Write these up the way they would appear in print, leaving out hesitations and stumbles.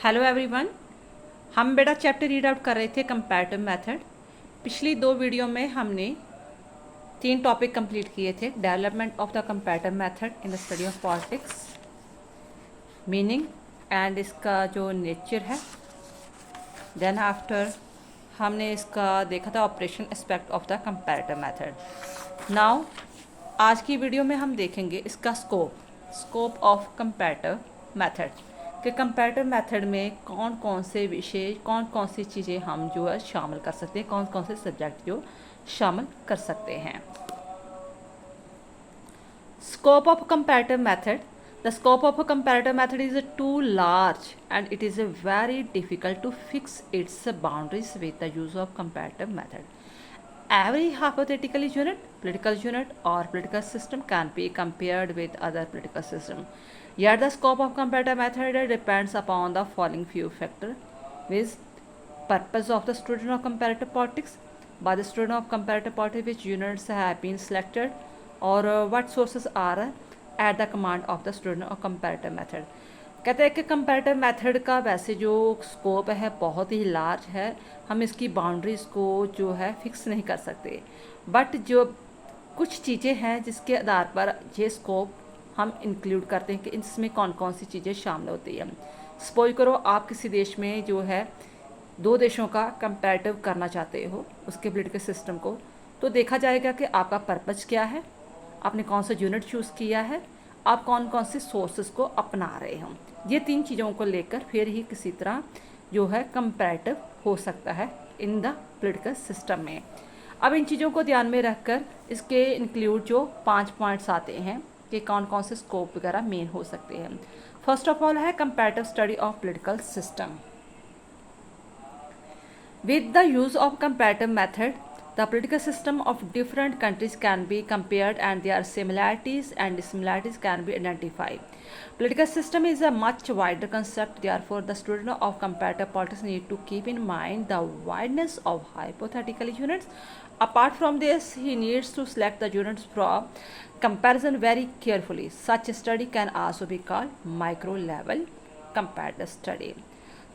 Hello everyone. हम बेटा chapter read out कर रहे थे कंपैरेटिव मेथड। पिछली दो वीडियो में हमने 3 टॉपिक कंप्लीट किए थे। Development of the comparative method in the study of politics, meaning and इसका जो नेचर है। देन आफ्टर हमने इसका देखा था operation aspect of the comparative method. Now आज की वीडियो में हम देखेंगे इसका स्कोप ऑफ कंपैरेटिव मेथड कि कंपैरेटिव मेथड में कौन कौन से विषय, कौन कौन सी चीज़ें हम जो है शामिल कर सकते हैं, कौन कौन से सब्जेक्ट जो शामिल कर सकते हैं। Scope of comparative method, the scope of a comparative method is too large and it is very difficult to fix its boundaries with the use of comparative method. Every hypothetical unit, political unit or political system can be compared with other political system. Yet the scope of comparative method depends upon the following few factors: with purpose of the student of comparative politics, by the student of comparative politics which units have been selected, or what sources are at the command of the student of comparative method. कहते हैं कि comparative method का वैसे जो scope है बहुत ही large है, हम इसकी बाउंड्रीज़ को जो है फिक्स नहीं कर सकते, बट जो कुछ चीज़ें हैं जिसके आधार पर ये स्कोप हम इंक्लूड करते हैं कि इसमें कौन कौन सी चीज़ें शामिल होती हैं। सपोज करो आप किसी देश में जो है दो देशों का कंपैरेटिव करना चाहते हो, उसके पॉलिटिकल सिस्टम को, तो देखा जाएगा कि आपका पर्पज़ क्या है, आपने कौन सा यूनिट चूज़ किया है, आप कौन कौन से सोर्सेज को अपना रहे हो। ये 3 चीज़ों को लेकर फिर ही किसी तरह जो है कंपैरेटिव हो सकता है इन द पॉलिटिकल सिस्टम में। अब इन चीज़ों को ध्यान में रखकर इसके इंक्लूड जो 5 पॉइंट्स आते हैं कि कौन कौन से स्कोप वगैरह मेन हो सकते हैं। फर्स्ट ऑफ ऑल है comparative study of political system. With the use of comparative method, the political system of different countries can be compared and their similarities and dissimilarities can be identified. Political system is a much wider concept, therefore the student of comparative politics need to keep in mind the wideness of hypothetical units. Apart from this, he needs to select the units from comparison very carefully. Such a study can also be called micro level comparative study.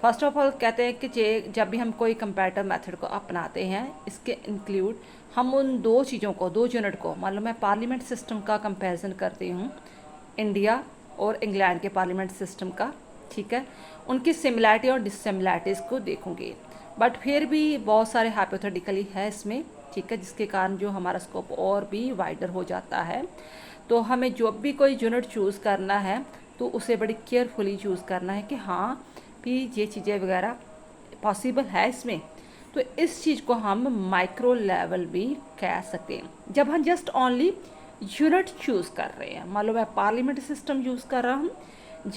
First of all कहते हैं कि जब भी हम कोई comparative method को अपनाते हैं, इसके इंक्लूड हम उन दो चीज़ों को, दो यूनिट को, मान लो मैं पार्लियामेंट सिस्टम का कंपैरिजन करती हूँ इंडिया और इंग्लैंड के पार्लियामेंट सिस्टम का, ठीक है, उनकी सिमिलैरिटी और डिससिमिलैरिटीज़ को देखूँगी। बट फिर भी बहुत सारे हाइपोथेटिकली है इसमें, ठीक है, जिसके कारण जो हमारा स्कोप और भी वाइडर हो जाता है। तो हमें जो भी कोई यूनिट चूज़ करना है तो उसे बड़ी केयरफुली चूज़ करना है कि हाँ भी ये चीज़ें वगैरह पॉसिबल है इसमें। तो इस चीज़ को हम माइक्रो लेवल भी कह सकते हैं। जब हम जस्ट ओनली यूनिट चूज़ कर रहे हैं, मान लो मैं पार्लियामेंट सिस्टम यूज़ कर रहा हूँ,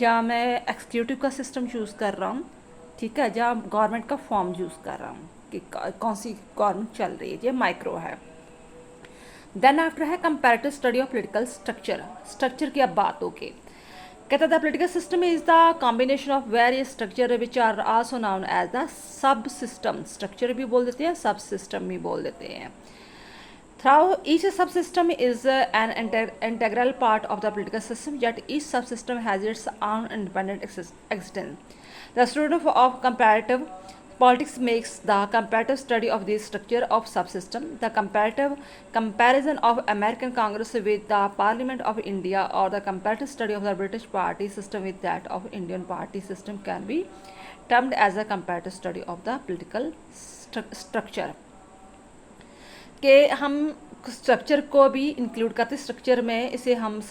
या मैं एक्सिक्यूटिव का सिस्टम चूज़ कर रहा हूँ, ठीक है, या गवर्नमेंट का फॉर्म यूज़ कर रहा हूँ कि कौन सी गवर्नमेंट चल रही है, ये माइक्रो है। देन आफ्टर है comparative study of political structure की अब बात होगी। कहता था political system is the combination of various structure which are also known as the sub system. Structure भी बोल देते हैं, सब सिस्टम भी बोल देते हैं। थ्रू ईच सब system is an integral part of the political system, yet each subsystem has its own independent existence. The student of comparative politics makes the comparative study of the structure of subsystem. The comparative comparison of American Congress with the Parliament of India or the comparative study of the British party system with that of Indian party system can be termed as a comparative study of the political structure. के हम structure को भी include करते, structure में इसे हम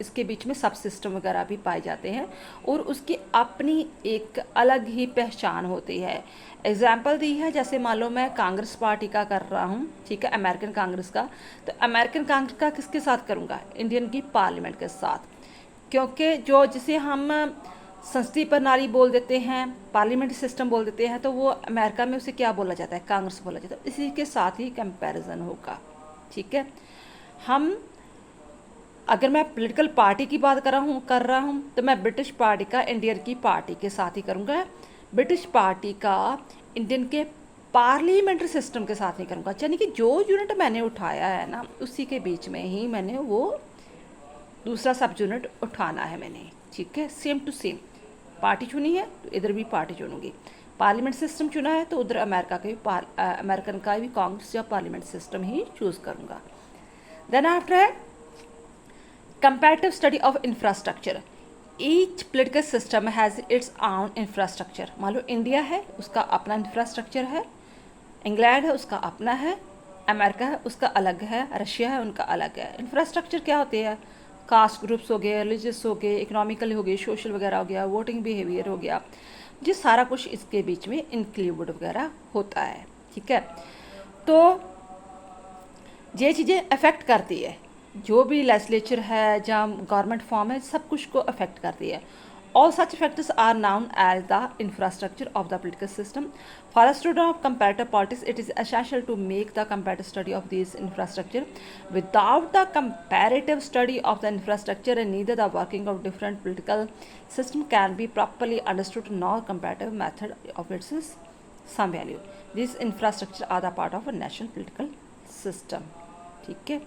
इसके बीच में सब सिस्टम वगैरह भी पाए जाते हैं और उसकी अपनी एक अलग ही पहचान होती है। एग्जाम्पल दी है, जैसे मान लो मैं कांग्रेस पार्टी का कर रहा हूँ, ठीक है, अमेरिकन कांग्रेस का, तो अमेरिकन कांग्रेस का किसके साथ करूँगा, इंडियन की पार्लियामेंट के साथ, क्योंकि जो जिसे हम संसदीय प्रणाली बोल देते हैं, पार्लियामेंट्री सिस्टम बोल देते हैं, तो वो अमेरिका में उसे क्या बोला जाता है, कांग्रेस बोला जाता है। इसी के साथ ही कंपैरिजन होगा, ठीक है। हम अगर मैं पॉलिटिकल पार्टी की बात कर रहा हूँ तो मैं ब्रिटिश पार्टी का इंडियन की पार्टी के साथ ही करूँगा, ब्रिटिश पार्टी का इंडियन के पार्लियामेंट्री सिस्टम के साथ नहीं करूँगा। यानी कि जो यूनिट मैंने उठाया है ना, उसी के बीच में ही मैंने वो दूसरा सब यूनिट उठाना है मैंने, ठीक है, सेम टू सेम। पार्टी चुनी है तो इधर भी पार्टी चुनूंगी, पार्लियामेंट सिस्टम चुना है तो उधर अमेरिकन का भी कांग्रेस या पार्लियामेंट सिस्टम ही चूज़ करूँगा। देन आफ्टर है comparative study of infrastructure. Each political system has its own infrastructure. मान लो इंडिया है, उसका अपना इंफ्रास्ट्रक्चर है, इंग्लैंड है, उसका अपना है, अमेरिका है, उसका अलग है, रशिया है, उनका अलग है। इंफ्रास्ट्रक्चर क्या होते हैं? कास्ट ग्रुप्स हो गए, रिलीजियस हो गए, इकोनॉमिकल हो गए, सोशल वगैरह हो गया, वोटिंग बिहेवियर हो गया, जी सारा कुछ इसके बीच में इंक्लूड वगैरह होता है। ठीक है, तो ये चीज़ें अफेक्ट करती है, जो भी लेजिस्लेचर है जहाँ गवर्नमेंट फॉर्म है, सब कुछ को अफेक्ट करती है। All such factors are known as the infrastructure of the political system. For a student of comparative politics, it is essential to make the comparative study of these infrastructure. Without the comparative study of the infrastructure, neither the working of different political system can be properly understood, nor comparative method of its some value. These infrastructure are the part of a national political system. ठीक है,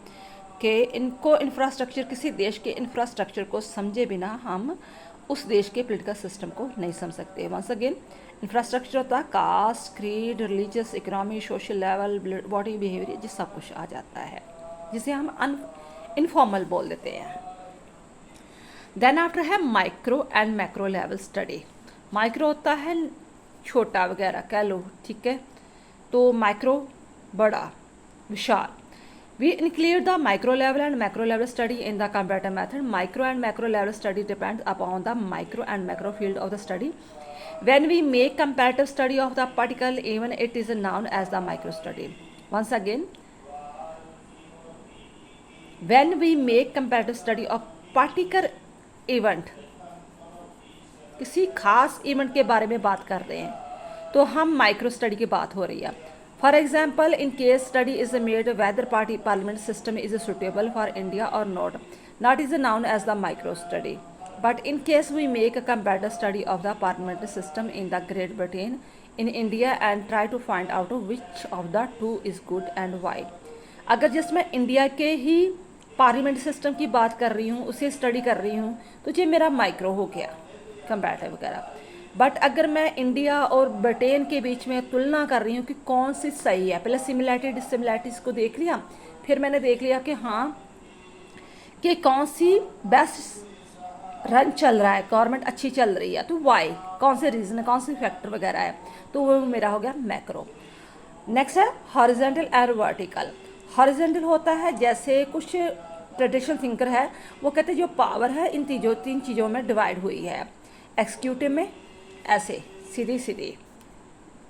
कि इनको infrastructure, किसी देश के infrastructure को समझे बिना हम उस देश के पॉलिटिकल सिस्टम को नहीं समझ सकते। वंस अगेन इंफ्रास्ट्रक्चर होता है caste, creed, religious, economy, social level, body behaviour, ये सब कुछ आ जाता है, जिसे हम इनफॉर्मल बोल देते हैं। देन आफ्टर है micro and macro level study. Micro होता है छोटा वगैरह कह लो, ठीक है, तो मैक्रो बड़ा विशाल। We include the micro level and macro level study in the comparative method. Micro and macro level study depends upon the micro and macro field of the study. When we make comparative study of the particle event, it is known as the micro study. Once again, when we make comparative study of particular event, किसी खास event के बारे में बात कर रहे हैं तो हम माइक्रो स्टडी की बात हो रही है। For example, in case study is made whether parliament system is suitable for India or not, that is known as the micro study. But in case we make a comparative study of the parliamentary system in the Great Britain, in India and try to find out which of the two is good and why. अगर जिसमें India के ही parliament system की बात कर रही हूँ, उसे study कर रही हूँ, तो ये मेरा माइक्रो हो गया कंपैरेटिव वगैरह। बट अगर मैं इंडिया और ब्रिटेन के बीच में तुलना कर रही हूँ कि कौन सी सही है, पहले सिमिलैरिटी डिसिमिलैरिटीज़ को देख लिया, फिर मैंने देख लिया कि हाँ कि कौन सी बेस्ट रन चल रहा है, गवर्नमेंट अच्छी चल रही है, तो वाई, कौन से रीज़न है, कौन से फैक्टर वगैरह है, तो वो मेरा हो गया मैक्रो। नेक्स्ट है हॉरिजॉन्टल एंड वर्टिकल। हॉरिजॉन्टल होता है जैसे कुछ ट्रेडिशनल थिंकर है, वो कहते हैं जो पावर है इन तीन चीज़ों में डिवाइड हुई है। एक्सिक्यूटिव में ऐसे सीधी सीधी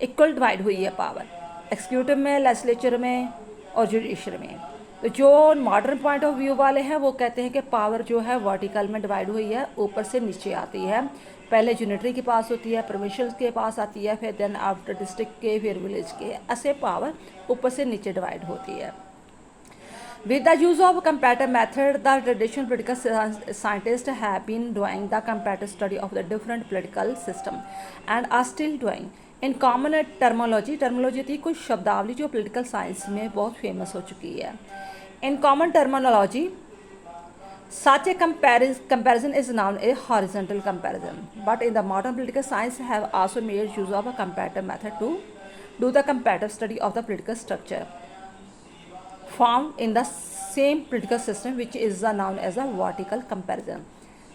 इक्वल डिवाइड हुई है पावर, एक्सिक्यूटिव में, लेजिस्लेचर में और जुडिशरी में। तो जो मॉडर्न पॉइंट ऑफ व्यू वाले हैं वो कहते हैं कि पावर जो है वर्टिकल में डिवाइड हुई है, ऊपर से नीचे आती है। पहले यूनिटरी के पास होती है, प्रोविंशियल के पास आती है, फिर देन आफ्टर डिस्ट्रिक्ट के, फिर विलेज के, ऐसे पावर ऊपर से नीचे डिवाइड होती है। With the use of comparative method, the traditional political scientists have been doing the comparative study of the different political system and are still doing. In common terminology होती है कोई शब्दावली जो political science में बहुत famous हो चुकी है। In common terminology, such a comparison is known as horizontal comparison. But in the modern political science have also made use of a comparative method to do the comparative study of the political structure found in the same political system, which is known as a vertical comparison.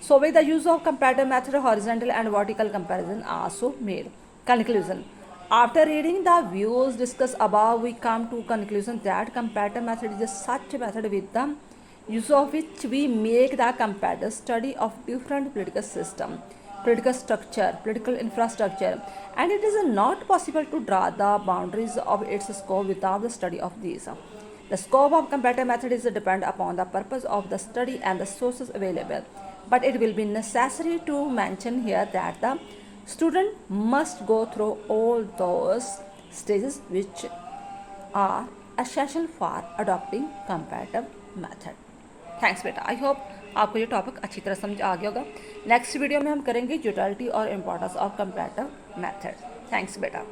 So with the use of comparative method, horizontal and vertical comparison are also made. Conclusion. After reading the views discussed above, we come to conclusion that comparative method is such a method with the use of which we make the comparative study of different political system, political structure, political infrastructure, and it is not possible to draw the boundaries of its scope without the study of these. The scope of comparative method is dependent upon the purpose of the study and the sources available, but it will be necessary to mention here that the student must go through all those stages which are essential for adopting comparative method. Thanks बेटा, I hope आपको ये topic अच्छी तरह समझ आ गया होगा। Next video में हम करेंगे यूटिलिटी और importance of comparative method. Thanks बेटा।